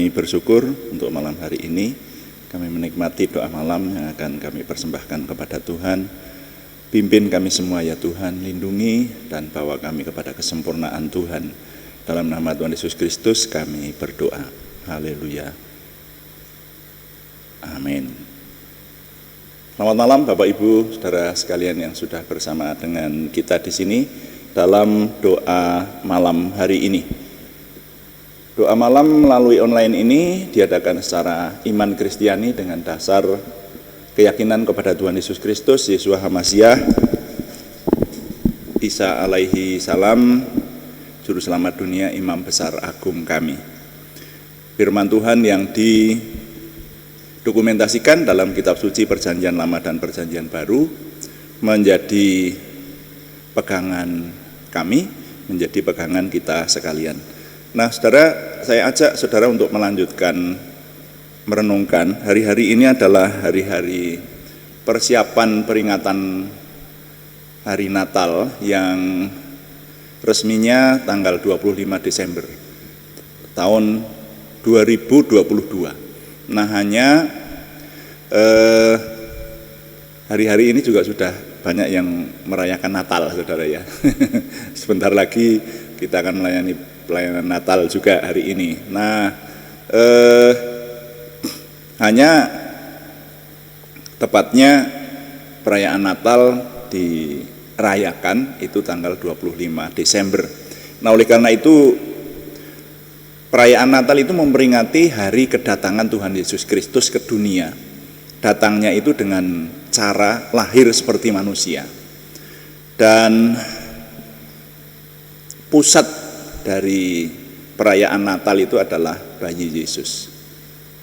Kami bersyukur untuk malam hari ini kami menikmati doa malam yang akan kami persembahkan kepada Tuhan. Pimpin kami semua ya Tuhan, lindungi dan bawa kami kepada kesempurnaan Tuhan. Dalam nama Tuhan Yesus Kristus kami berdoa. Haleluya. Amin. Selamat malam Bapak Ibu, saudara sekalian yang sudah bersama dengan kita di sini dalam doa malam hari ini. Doa malam melalui online ini diadakan secara iman Kristiani dengan dasar keyakinan kepada Tuhan Yesus Kristus, Yeshua HaMasyiah, Isa alaihi salam, Juru Selamat dunia, Imam Besar Agung kami. Firman Tuhan yang didokumentasikan dalam kitab suci Perjanjian Lama dan Perjanjian Baru menjadi pegangan kami, menjadi pegangan kita sekalian. Nah, saudara, saya ajak saudara untuk melanjutkan merenungkan. Hari-hari ini adalah hari-hari persiapan peringatan hari Natal yang resminya tanggal 25 Desember tahun 2022. Nah, hanya hari-hari ini juga sudah banyak yang merayakan Natal, saudara ya. Sebentar lagi kita akan melayani pelayanan Natal juga hari ini. Nah, hanya tepatnya perayaan Natal dirayakan itu tanggal 25 Desember. Nah, oleh karena itu perayaan Natal itu memperingati hari kedatangan Tuhan Yesus Kristus ke dunia. Datangnya itu dengan cara lahir seperti manusia. Dan pusat dari perayaan Natal itu adalah bayi Yesus.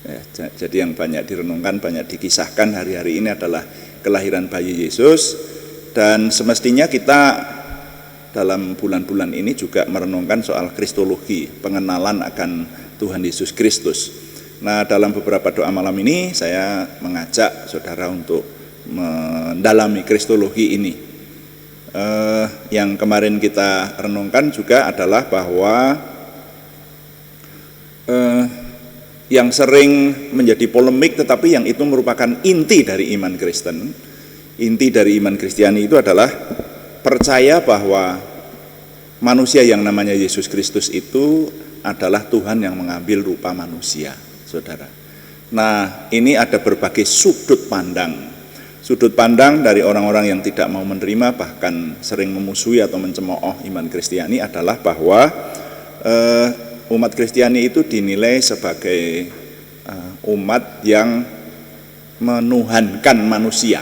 Ya, jadi yang banyak direnungkan, banyak dikisahkan hari-hari ini adalah kelahiran bayi Yesus. Dan semestinya kita dalam bulan-bulan ini juga merenungkan soal kristologi, pengenalan akan Tuhan Yesus Kristus. Nah, dalam beberapa doa malam ini saya mengajak saudara untuk mendalami kristologi ini. Yang kemarin kita renungkan juga adalah bahwa yang sering menjadi polemik tetapi yang itu merupakan inti dari iman Kristen, inti dari iman Kristiani itu adalah percaya bahwa manusia yang namanya Yesus Kristus itu adalah Tuhan yang mengambil rupa manusia, saudara. Nah, ini ada berbagai sudut pandang dari orang-orang yang tidak mau menerima, bahkan sering memusuhi atau mencemooh iman Kristiani adalah bahwa umat Kristiani itu dinilai sebagai umat yang menuhankan manusia,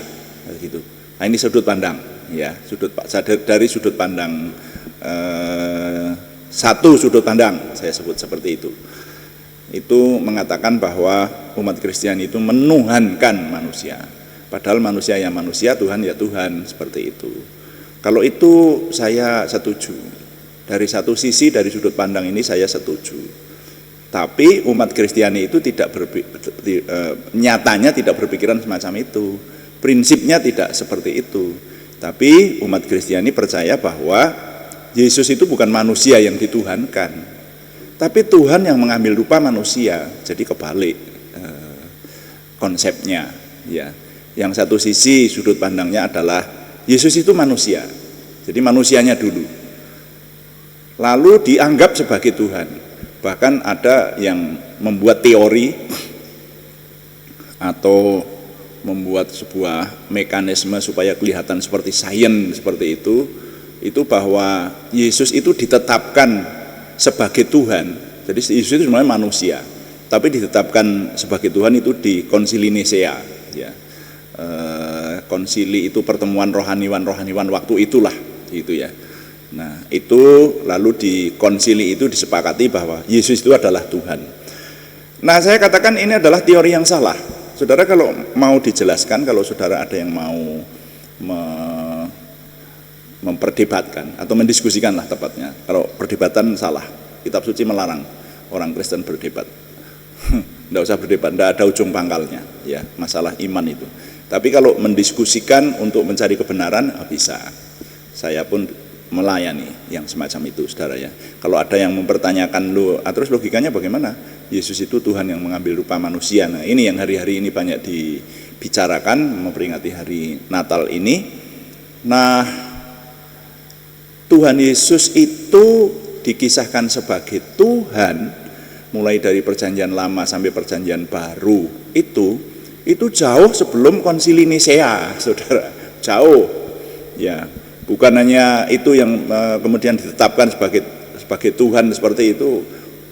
gitu. Nah, ini sudut pandang, ya, dari sudut pandang satu sudut pandang saya sebut seperti itu. Itu mengatakan bahwa umat Kristiani itu menuhankan manusia. Padahal manusia ya manusia, Tuhan ya Tuhan, seperti itu. Kalau itu saya setuju. Dari satu sisi, dari sudut pandang ini saya setuju. Tapi umat Kristiani itu nyatanya tidak berpikiran semacam itu. Prinsipnya tidak seperti itu. Tapi umat Kristiani percaya bahwa Yesus itu bukan manusia yang dituhankan, tapi Tuhan yang mengambil rupa manusia. Jadi kebalik konsepnya, ya. Yang satu sisi sudut pandangnya adalah Yesus itu manusia, jadi manusianya dulu, lalu dianggap sebagai Tuhan. Bahkan ada yang membuat teori atau membuat sebuah mekanisme supaya kelihatan seperti sains seperti itu bahwa Yesus itu ditetapkan sebagai Tuhan. Jadi Yesus itu sebenarnya manusia, tapi ditetapkan sebagai Tuhan itu di Konsili Nisea, ya. Konsili itu pertemuan rohaniwan waktu itulah, gitu ya. Nah, itu lalu di konsili itu disepakati bahwa Yesus itu adalah Tuhan. Nah, saya katakan ini adalah teori yang salah. Saudara, kalau mau dijelaskan, kalau saudara ada yang mau memperdebatkan atau mendiskusikan lah tepatnya. Kalau perdebatan salah, kitab suci melarang orang Kristen berdebat. Tidak usah berdebat, tidak ada ujung pangkalnya, ya, masalah iman itu. Tapi kalau mendiskusikan untuk mencari kebenaran, bisa. Saya pun melayani yang semacam itu, saudara ya. Kalau ada yang mempertanyakan terus logikanya bagaimana? Yesus itu Tuhan yang mengambil rupa manusia. Nah, ini yang hari-hari ini banyak dibicarakan memperingati hari Natal ini. Nah, Tuhan Yesus itu dikisahkan sebagai Tuhan mulai dari perjanjian lama sampai perjanjian baru itu jauh sebelum Konsili Nisea, Saudara. Jauh. Ya, bukan hanya itu yang kemudian ditetapkan sebagai Tuhan seperti itu,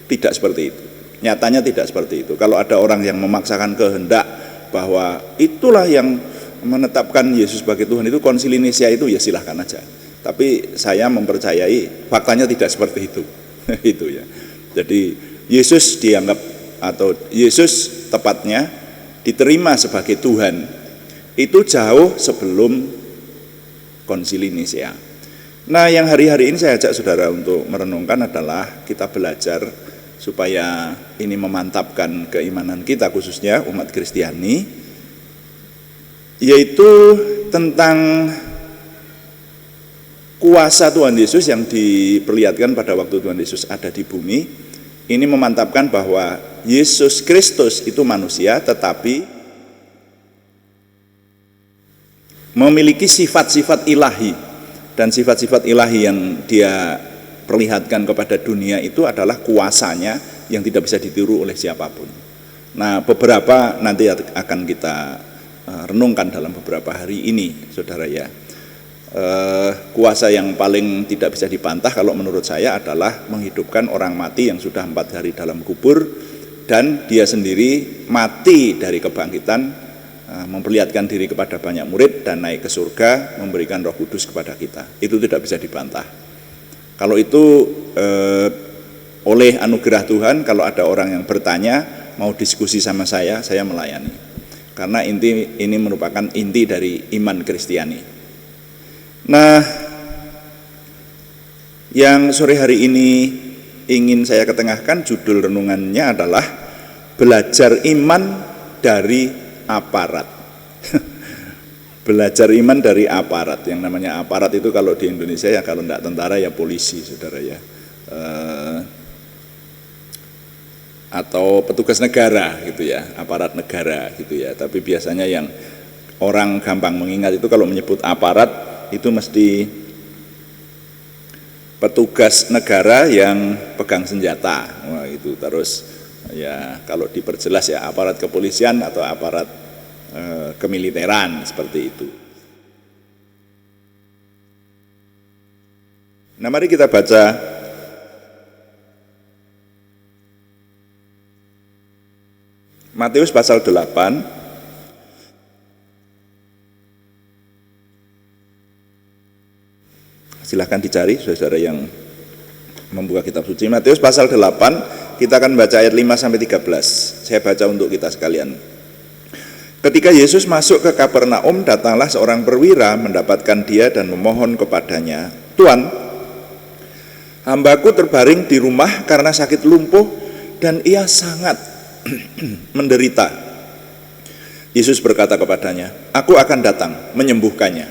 tidak seperti itu. Nyatanya tidak seperti itu. Kalau ada orang yang memaksakan kehendak bahwa itulah yang menetapkan Yesus sebagai Tuhan, itu Konsili Nisea itu, ya silahkan aja. Tapi saya mempercayai faktanya tidak seperti itu. Itu ya. Jadi Yesus dianggap, atau Yesus tepatnya diterima sebagai Tuhan itu jauh sebelum Konsili Nisea. Nah, yang hari-hari ini saya ajak saudara untuk merenungkan adalah kita belajar supaya ini memantapkan keimanan kita, khususnya umat Kristiani, yaitu tentang kuasa Tuhan Yesus yang diperlihatkan pada waktu Tuhan Yesus ada di bumi. Ini memantapkan bahwa Yesus Kristus itu manusia tetapi memiliki sifat-sifat ilahi, dan sifat-sifat ilahi yang dia perlihatkan kepada dunia itu adalah kuasanya yang tidak bisa ditiru oleh siapapun. Nah, beberapa nanti akan kita renungkan dalam beberapa hari ini, saudara ya. Kuasa yang paling tidak bisa dibantah kalau menurut saya adalah menghidupkan orang mati yang sudah 4 hari dalam kubur, dan dia sendiri mati dari kebangkitan, memperlihatkan diri kepada banyak murid dan naik ke surga, memberikan Roh Kudus kepada kita. Itu tidak bisa dibantah. Kalau itu oleh anugerah Tuhan, kalau ada orang yang bertanya, mau diskusi sama saya melayani. Karena ini merupakan inti dari iman Kristiani. Nah, yang sore hari ini ingin saya ketengahkan, judul renungannya adalah belajar iman dari aparat. Belajar iman dari aparat. Yang namanya aparat itu kalau di Indonesia ya, kalau tidak tentara ya polisi, saudara ya, atau petugas negara gitu ya, aparat negara gitu ya. Tapi biasanya yang orang gampang mengingat itu kalau menyebut aparat itu mesti petugas negara yang pegang senjata. Wah, itu terus ya, kalau diperjelas ya aparat kepolisian atau aparat kemiliteran, seperti itu. Nah, mari kita baca Matius pasal 8 silahkan dicari saudara yang membuka kitab suci. Matius pasal 8, kita akan baca ayat 5 sampai 13. Saya baca untuk kita sekalian. Ketika Yesus masuk ke Kapernaum, datanglah seorang perwira mendapatkan dia dan memohon kepadanya, "Tuan, hambaku terbaring di rumah karena sakit lumpuh dan ia sangat menderita." Yesus berkata kepadanya, "Aku akan datang menyembuhkannya."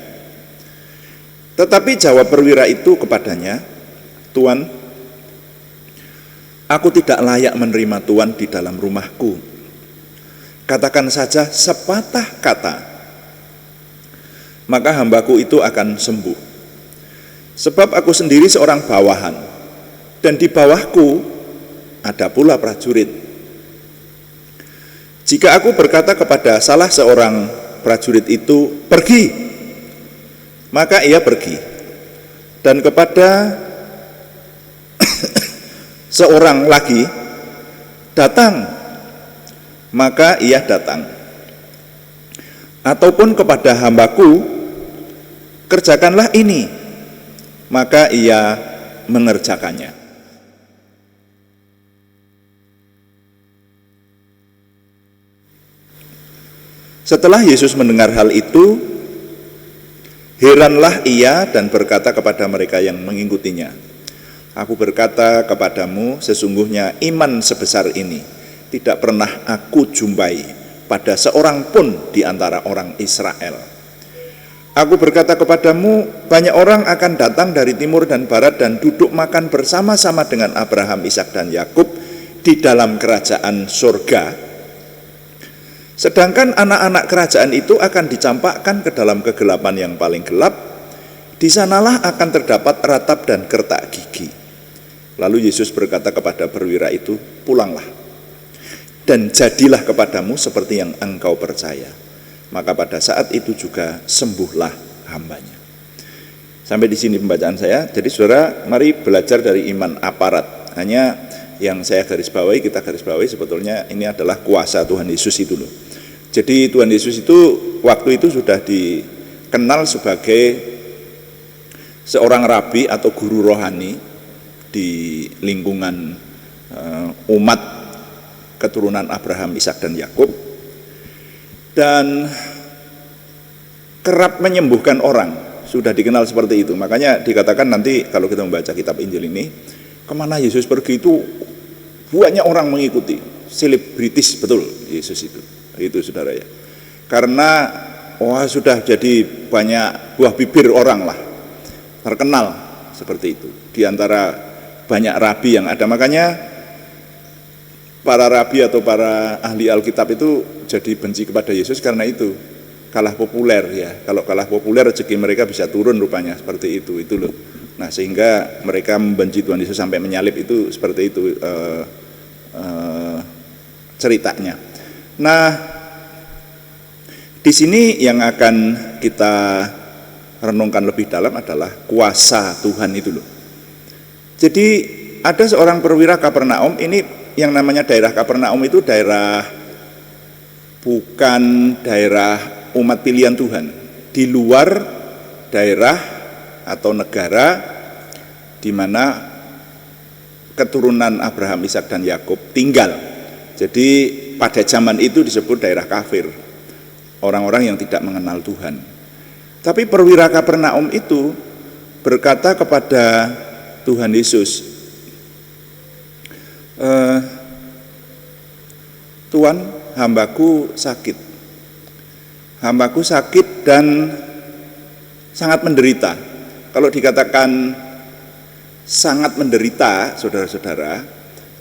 Tetapi jawab perwira itu kepadanya, "Tuan, aku tidak layak menerima Tuan di dalam rumahku. Katakan saja sepatah kata, maka hambaku itu akan sembuh. Sebab aku sendiri seorang bawahan, dan di bawahku ada pula prajurit. Jika aku berkata kepada salah seorang prajurit itu, 'Pergi,' maka ia pergi. Dan kepada seorang lagi, 'Datang,' maka ia datang. Ataupun kepada hambaku, 'Kerjakanlah ini,' maka ia mengerjakannya." Setelah Yesus mendengar hal itu, heranlah ia dan berkata kepada mereka yang mengikutinya, "Aku berkata kepadamu, sesungguhnya iman sebesar ini tidak pernah aku jumpai pada seorang pun di antara orang Israel. Aku berkata kepadamu, banyak orang akan datang dari timur dan barat dan duduk makan bersama-sama dengan Abraham, Ishak dan Yakub di dalam kerajaan surga, sedangkan anak-anak kerajaan itu akan dicampakkan ke dalam kegelapan yang paling gelap. Di sanalah akan terdapat ratap dan kertak gigi. Lalu Yesus berkata kepada perwira itu, pulanglah, dan jadilah kepadamu seperti yang engkau percaya. Maka pada saat itu juga sembuhlah hambanya. Sampai di sini pembacaan saya. Jadi saudara, mari belajar dari iman aparat. Hanya yang saya garis bawahi, kita garis bawahi sebetulnya ini adalah kuasa Tuhan Yesus itu loh. Jadi Tuhan Yesus itu waktu itu sudah dikenal sebagai seorang rabi atau guru rohani di lingkungan umat keturunan Abraham, Ishak dan Yakub, dan kerap menyembuhkan orang, sudah dikenal seperti itu. Makanya dikatakan nanti kalau kita membaca kitab Injil ini, kemana Yesus pergi itu banyak orang mengikuti, selebritis betul Yesus itu saudara ya. Karena sudah jadi banyak buah bibir orang lah, terkenal seperti itu di antara banyak rabi yang ada. Makanya para rabi atau para ahli Alkitab itu jadi benci kepada Yesus karena itu, kalah populer ya. Kalau kalah populer rezeki mereka bisa turun rupanya, seperti itu loh. Nah sehingga mereka membenci Tuhan Yesus sampai menyalib, itu seperti itu ceritanya. Nah di sini yang akan kita renungkan lebih dalam adalah kuasa Tuhan itu loh. Jadi ada seorang perwira Kapernaum, ini yang namanya daerah Kapernaum itu bukan daerah umat pilihan Tuhan, di luar daerah atau negara di mana keturunan Abraham, Ishak dan Yakub tinggal. Jadi pada zaman itu disebut daerah kafir, orang-orang yang tidak mengenal Tuhan. Tapi perwira Kapernaum itu berkata kepada Tuhan Yesus, Tuhan, hambaku sakit dan sangat menderita. Kalau dikatakan sangat menderita, saudara-saudara,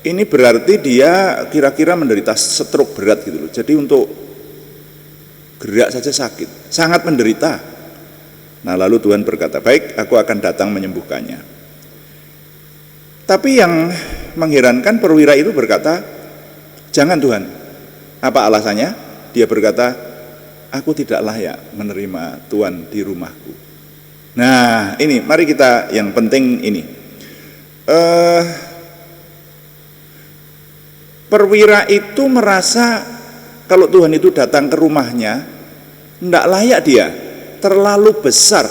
ini berarti dia kira-kira menderita stroke berat gitu loh. Jadi untuk gerak saja sakit, sangat menderita. Nah lalu Tuhan berkata, baik, aku akan datang menyembuhkannya. Tapi yang mengherankan, perwira itu berkata, jangan Tuhan. Apa alasannya? Dia berkata, aku tidak layak menerima Tuhan di rumahku. Nah ini, mari kita yang penting ini. Perwira itu merasa kalau Tuhan itu datang ke rumahnya, tidak layak dia. Terlalu besar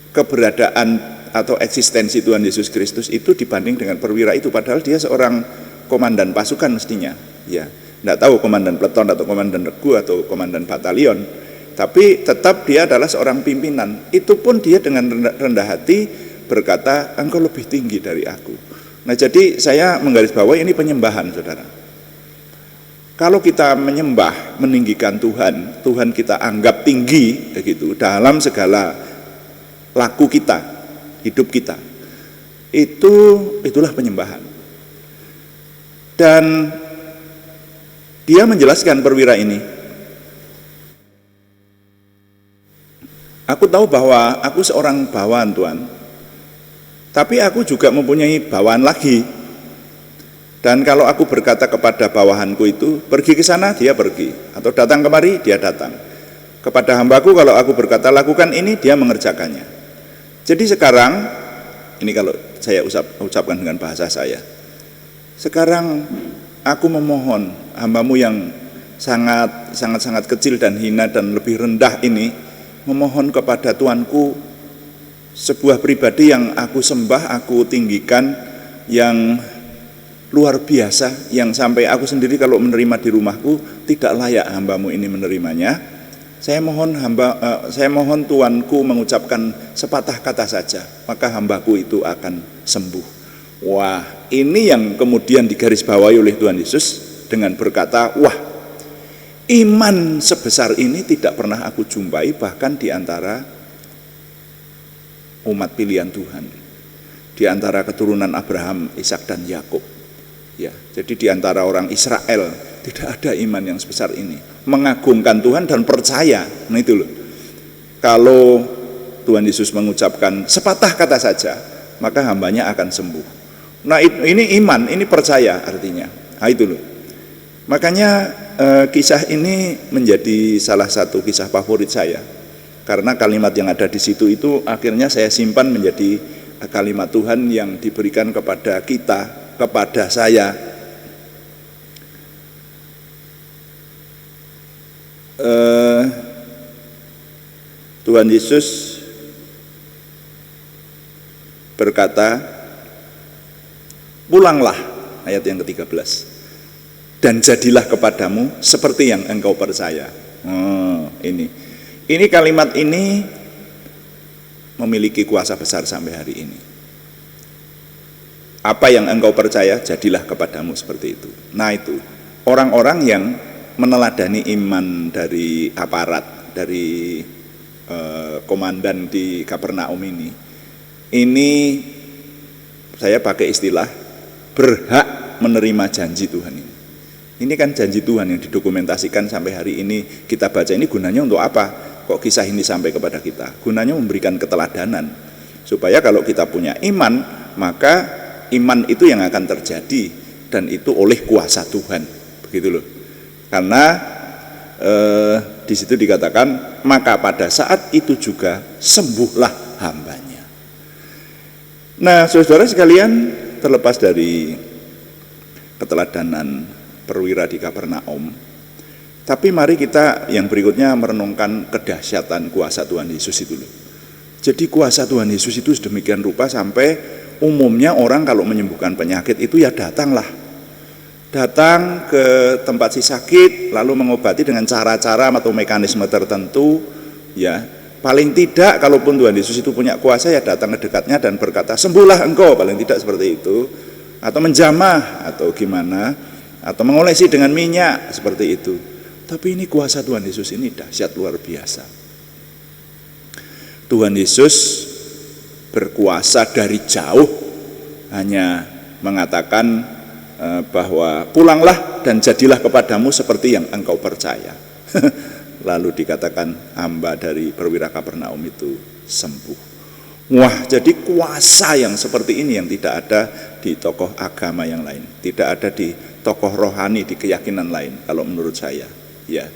keberadaan atau eksistensi Tuhan Yesus Kristus itu dibanding dengan perwira itu. Padahal dia seorang komandan pasukan mestinya, ya. Tidak tahu komandan peleton atau komandan regu atau komandan batalion, tapi tetap dia adalah seorang pimpinan. Itu pun dia dengan rendah hati berkata, engkau lebih tinggi dari aku. Nah jadi saya menggarisbawahi ini penyembahan, saudara. Kalau kita menyembah, meninggikan Tuhan, Tuhan kita anggap tinggi begitu dalam segala laku kita, hidup kita. Itulah penyembahan. Dan dia menjelaskan perwira ini, aku tahu bahwa aku seorang bawahan Tuhan, tapi aku juga mempunyai bawahan lagi. Dan kalau aku berkata kepada bawahanku itu, pergi ke sana, dia pergi. Atau datang kemari, dia datang. Kepada hambaku kalau aku berkata, lakukan ini, dia mengerjakannya. Jadi sekarang, ini kalau saya ucapkan dengan bahasa saya, sekarang aku memohon hambamu yang sangat kecil dan hina dan lebih rendah ini, memohon kepada Tuanku sebuah pribadi yang aku sembah, aku tinggikan, yang luar biasa, yang sampai aku sendiri kalau menerima di rumahku tidak layak hambamu ini menerimanya. Saya mohon Tuanku mengucapkan sepatah kata saja, maka hambaku itu akan sembuh. Wah, ini yang kemudian digarisbawahi oleh Tuhan Yesus dengan berkata, wah, iman sebesar ini tidak pernah aku jumpai bahkan di antara umat pilihan Tuhan, di antara keturunan Abraham, Ishak dan Yakub. Ya, jadi di antara orang Israel tidak ada iman yang sebesar ini, mengagungkan Tuhan dan percaya. Nah itu loh. Kalau Tuhan Yesus mengucapkan sepatah kata saja, maka hambanya akan sembuh. Nah ini iman, ini percaya artinya. Nah itu loh. Makanya kisah ini menjadi salah satu kisah favorit saya. Karena kalimat yang ada di situ itu akhirnya saya simpan menjadi kalimat Tuhan yang diberikan kepada kita, kepada saya. Tuhan Yesus berkata, pulanglah, ayat yang ke-13, dan jadilah kepadamu seperti yang engkau percaya. Ini kalimat ini memiliki kuasa besar sampai hari ini. Apa yang engkau percaya, jadilah kepadamu seperti itu. Nah itu, orang-orang yang meneladani iman dari aparat, dari komandan di Kapernaum ini saya pakai istilah berhak menerima janji Tuhan ini. Ini kan janji Tuhan yang didokumentasikan sampai hari ini kita baca. Ini gunanya untuk apa? Kok kisah ini sampai kepada kita? Gunanya memberikan keteladanan, supaya kalau kita punya iman, maka iman itu yang akan terjadi, dan itu oleh kuasa Tuhan, begitu loh. Karena di situ dikatakan, maka pada saat itu juga sembuhlah hambanya. Nah, saudara sekalian, terlepas dari keteladanan perwira di Kapernaum, tapi mari kita yang berikutnya merenungkan kedahsyatan kuasa Tuhan Yesus itu loh. Jadi kuasa Tuhan Yesus itu sedemikian rupa sampai umumnya orang kalau menyembuhkan penyakit itu ya datang ke tempat si sakit, lalu mengobati dengan cara-cara atau mekanisme tertentu. Ya, paling tidak kalaupun Tuhan Yesus itu punya kuasa, ya datang ke dekatnya dan berkata, sembuhlah engkau, paling tidak seperti itu, atau menjamah atau gimana, atau mengolesi dengan minyak seperti itu. Tapi ini kuasa Tuhan Yesus ini dahsyat luar biasa. Tuhan Yesus berkuasa dari jauh, hanya mengatakan bahwa pulanglah dan jadilah kepadamu seperti yang engkau percaya. Lalu dikatakan hamba dari perwira Kapernaum itu sembuh. Wah, jadi kuasa yang seperti ini yang tidak ada di tokoh agama yang lain, tidak ada di tokoh rohani, di keyakinan lain kalau menurut saya. Ya,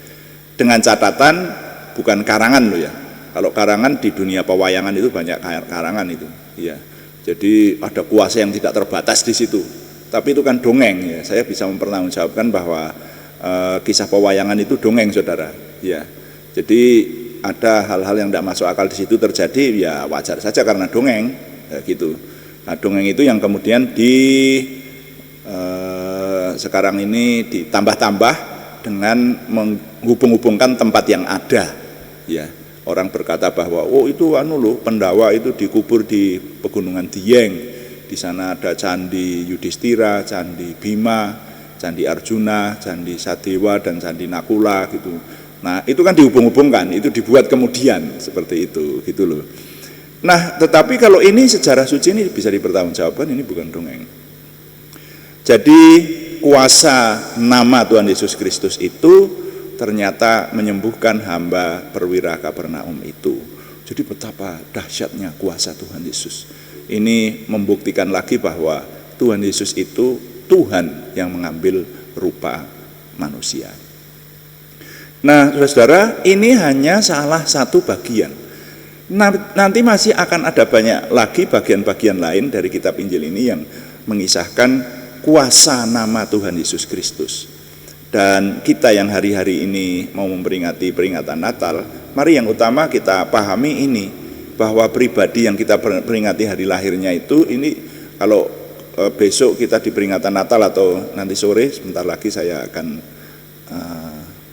dengan catatan bukan karangan loh ya. Kalau karangan di dunia pewayangan itu banyak karangan itu. Ya, jadi ada kuasa yang tidak terbatas di situ. Tapi itu kan dongeng ya. Saya bisa mempertanggungjawabkan bahwa kisah pewayangan itu dongeng, saudara. Ya, jadi ada hal-hal yang tidak masuk akal di situ terjadi, ya wajar saja karena dongeng, ya, gitu. Nah, dongeng itu yang kemudian sekarang ini ditambah-tambah dengan menghubung-hubungkan tempat yang ada. Ya, orang berkata bahwa itu Pendawa itu dikubur di pegunungan Dieng. Di sana ada candi Yudhistira, candi Bima, candi Arjuna, candi Sadewa dan candi Nakula gitu. Nah, itu kan dihubung-hubungkan, itu dibuat kemudian seperti itu, gitu loh. Nah, tetapi kalau ini sejarah suci ini bisa dipertanggungjawabkan, ini bukan dongeng. Jadi kuasa nama Tuhan Yesus Kristus itu ternyata menyembuhkan hamba perwira Kapernaum itu. Jadi betapa dahsyatnya kuasa Tuhan Yesus. Ini membuktikan lagi bahwa Tuhan Yesus itu Tuhan yang mengambil rupa manusia. Nah, saudara, ini hanya salah satu bagian. Nanti masih akan ada banyak lagi bagian-bagian lain dari kitab Injil ini yang mengisahkan kuasa nama Tuhan Yesus Kristus. Dan kita yang hari-hari ini mau memperingati peringatan Natal, mari yang utama kita pahami ini, bahwa pribadi yang kita peringati hari lahirnya itu, ini kalau besok kita di peringatan Natal atau nanti sore, sebentar lagi saya akan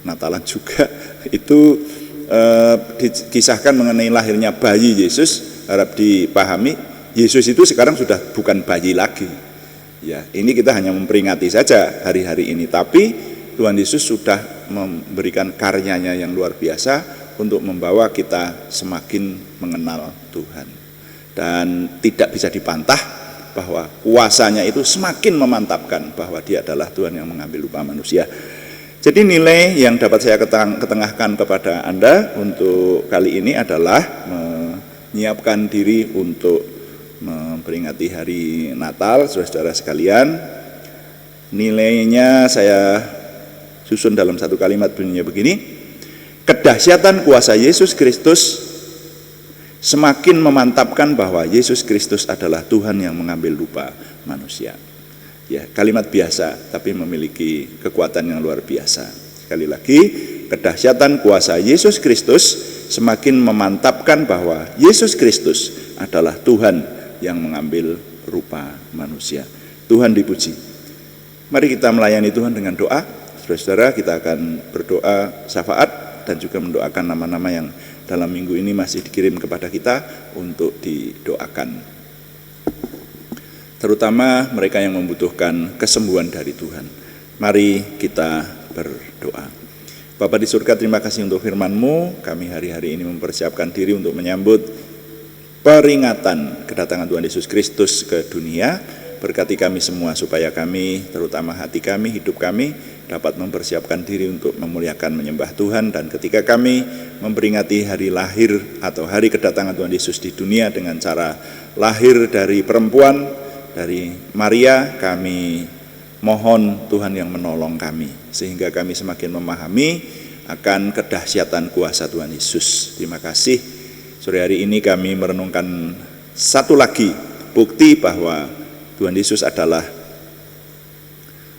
Natalan juga, itu dikisahkan mengenai lahirnya bayi Yesus. Harap dipahami, Yesus itu sekarang sudah bukan bayi lagi. Ya, ini kita hanya memperingati saja hari-hari ini, tapi Tuhan Yesus sudah memberikan karyanya yang luar biasa untuk membawa kita semakin mengenal Tuhan. Dan tidak bisa dibantah bahwa kuasanya itu semakin memantapkan bahwa dia adalah Tuhan yang mengambil rupa manusia. Jadi nilai yang dapat saya ketengahkan kepada Anda untuk kali ini adalah menyiapkan diri untuk memperingati hari Natal, saudara-saudara sekalian. Nilainya saya susun dalam satu kalimat, bunyinya begini: kedahsyatan kuasa Yesus Kristus semakin memantapkan bahwa Yesus Kristus adalah Tuhan yang mengambil rupa manusia. Ya, kalimat biasa tapi memiliki kekuatan yang luar biasa. Sekali lagi, kedahsyatan kuasa Yesus Kristus semakin memantapkan bahwa Yesus Kristus adalah Tuhan yang mengambil rupa manusia. Tuhan dipuji. Mari kita melayani Tuhan dengan doa. Saudara-saudara, kita akan berdoa syafaat dan juga mendoakan nama-nama yang dalam minggu ini masih dikirim kepada kita untuk didoakan, terutama mereka yang membutuhkan kesembuhan dari Tuhan. Mari kita berdoa. Bapa di surga, terima kasih untuk firman-Mu. Kami hari-hari ini mempersiapkan diri untuk menyambut peringatan kedatangan Tuhan Yesus Kristus ke dunia. Berkati kami semua supaya kami, terutama hati kami, hidup kami, dapat mempersiapkan diri untuk memuliakan, menyembah Tuhan. Dan ketika kami memperingati hari lahir atau hari kedatangan Tuhan Yesus di dunia dengan cara lahir dari perempuan, dari Maria, kami mohon Tuhan yang menolong kami, sehingga kami semakin memahami akan kedahsyatan kuasa Tuhan Yesus. Terima kasih. Sore hari ini kami merenungkan satu lagi bukti bahwa Tuhan Yesus adalah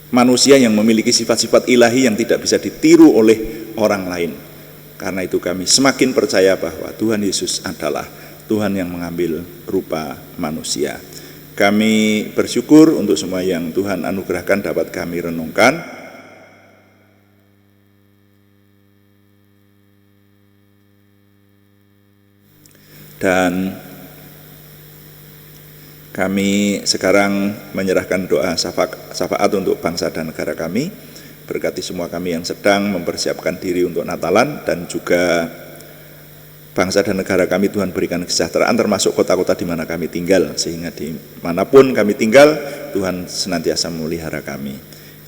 manusia yang memiliki sifat-sifat ilahi yang tidak bisa ditiru oleh orang lain. Karena itu kami semakin percaya bahwa Tuhan Yesus adalah Tuhan yang mengambil rupa manusia. Kami bersyukur untuk semua yang Tuhan anugerahkan dapat kami renungkan. Dan kami sekarang menyerahkan doa syafaat untuk bangsa dan negara kami. Berkati semua kami yang sedang mempersiapkan diri untuk Natalan, dan juga bangsa dan negara kami Tuhan berikan kesejahteraan, termasuk kota-kota di mana kami tinggal, sehingga dimanapun kami tinggal Tuhan senantiasa memelihara kami.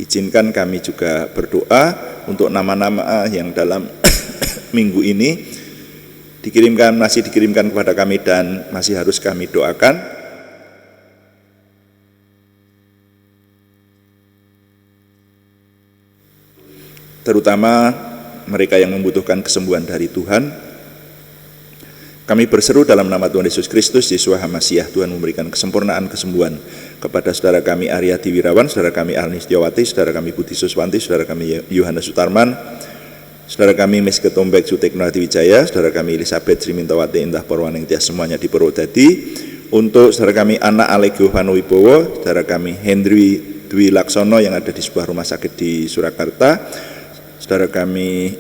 Izinkan kami juga berdoa untuk nama-nama yang dalam minggu ini masih dikirimkan kepada kami dan masih harus kami doakan. Terutama mereka yang membutuhkan kesembuhan dari Tuhan. Kami berseru dalam nama Tuhan Yesus Kristus, Yeshua HaMasyiah, Tuhan memberikan kesempurnaan kesembuhan kepada saudara kami Aryati Wirawan, saudara kami Arnis Setiawati, saudara kami Budi Suswanti, saudara kami Yohanes Sutarman, saudara kami Meske Tombek Sutekno Hadiwijaya, saudara kami Elizabeth Sri Mintawati Indah Porwaning Tias, semuanya di Purwodadi. Untuk saudara kami Anak Alego Vanowibowo, saudara kami Hendri Dwi Laksono yang ada di sebuah rumah sakit di Surakarta, saudara kami,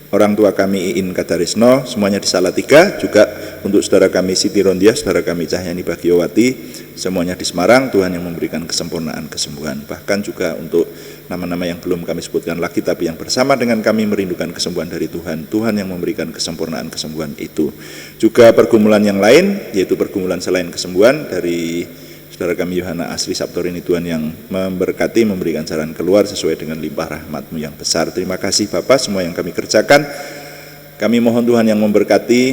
orang tua kami Iin Kadarisno, semuanya di Salatiga. Juga untuk saudara kami Siti Rondia, saudara kami Cahyani Bagiowati, semuanya di Semarang. Tuhan yang memberikan kesempurnaan kesembuhan. Bahkan juga untuk nama-nama yang belum kami sebutkan lagi, tapi yang bersama dengan kami merindukan kesembuhan dari Tuhan. Tuhan yang memberikan kesempurnaan kesembuhan itu. Juga pergumulan yang lain, yaitu pergumulan selain kesembuhan dari saudara kami Yohana Asri Sabtorini, Tuhan yang memberkati, memberikan jalan keluar sesuai dengan limpah rahmat-Mu yang besar. Terima kasih Bapa, semua yang kami kerjakan, kami mohon Tuhan yang memberkati,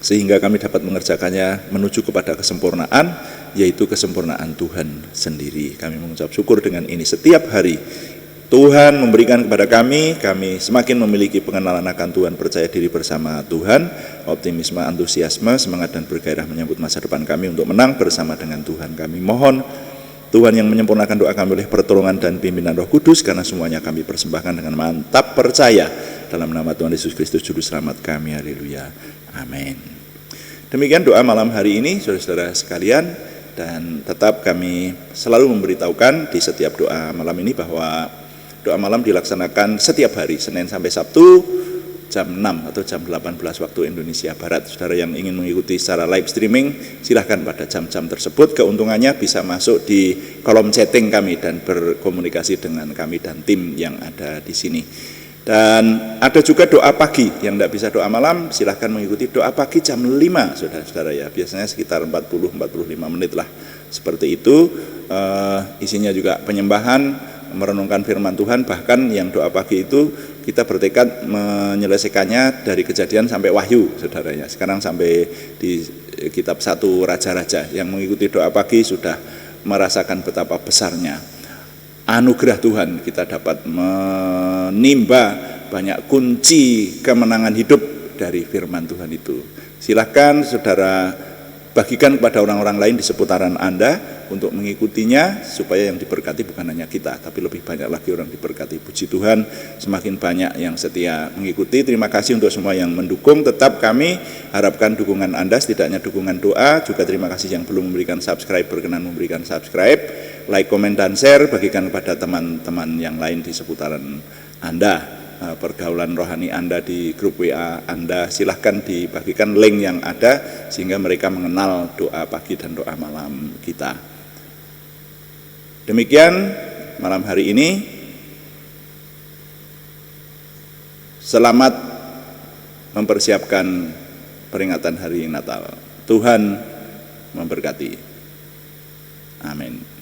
sehingga kami dapat mengerjakannya menuju kepada kesempurnaan, yaitu kesempurnaan Tuhan sendiri. Kami mengucap syukur dengan ini setiap hari. Tuhan memberikan kepada kami semakin memiliki pengenalan akan Tuhan, percaya diri bersama Tuhan, optimisme, antusiasme, semangat dan bergairah menyambut masa depan kami untuk menang bersama dengan Tuhan. Kami mohon Tuhan yang menyempurnakan doa kami oleh pertolongan dan pimpinan Roh Kudus, karena semuanya kami persembahkan dengan mantap percaya dalam nama Tuhan Yesus Kristus Juru Selamat kami. Haleluya. Amin. Demikian doa malam hari ini, saudara-saudara sekalian, dan tetap kami selalu memberitahukan di setiap doa malam ini bahwa doa malam dilaksanakan setiap hari, Senin sampai Sabtu, jam 6 atau jam 18 waktu Indonesia Barat. Saudara yang ingin mengikuti secara live streaming, silahkan pada jam-jam tersebut. Keuntungannya bisa masuk di kolom chatting kami dan berkomunikasi dengan kami dan tim yang ada di sini. Dan ada juga doa pagi, yang tidak bisa doa malam, silahkan mengikuti doa pagi jam 5, saudara-saudara ya. Biasanya sekitar 40-45 menit lah seperti itu. Isinya juga penyembahan, merenungkan firman Tuhan, bahkan yang doa pagi itu kita bertekad menyelesaikannya dari Kejadian sampai Wahyu, saudaranya. Sekarang sampai di kitab 1 Raja-Raja. Yang mengikuti doa pagi sudah merasakan betapa besarnya anugerah Tuhan, kita dapat menimba banyak kunci kemenangan hidup dari firman Tuhan itu. Silakan saudara bagikan kepada orang-orang lain di seputaran Anda untuk mengikutinya, supaya yang diberkati bukan hanya kita, tapi lebih banyak lagi orang diberkati. Puji Tuhan, semakin banyak yang setia mengikuti. Terima kasih untuk semua yang mendukung. Tetap kami harapkan dukungan Anda, setidaknya dukungan doa. Juga terima kasih yang belum memberikan subscribe, berkenan memberikan subscribe, like, komen, dan share. Bagikan kepada teman-teman yang lain di seputaran Anda. Pergaulan rohani Anda di grup WA Anda, silahkan dibagikan link yang ada sehingga mereka mengenal doa pagi dan doa malam kita. Demikian malam hari ini. Selamat mempersiapkan peringatan hari Natal. Tuhan memberkati. Amin.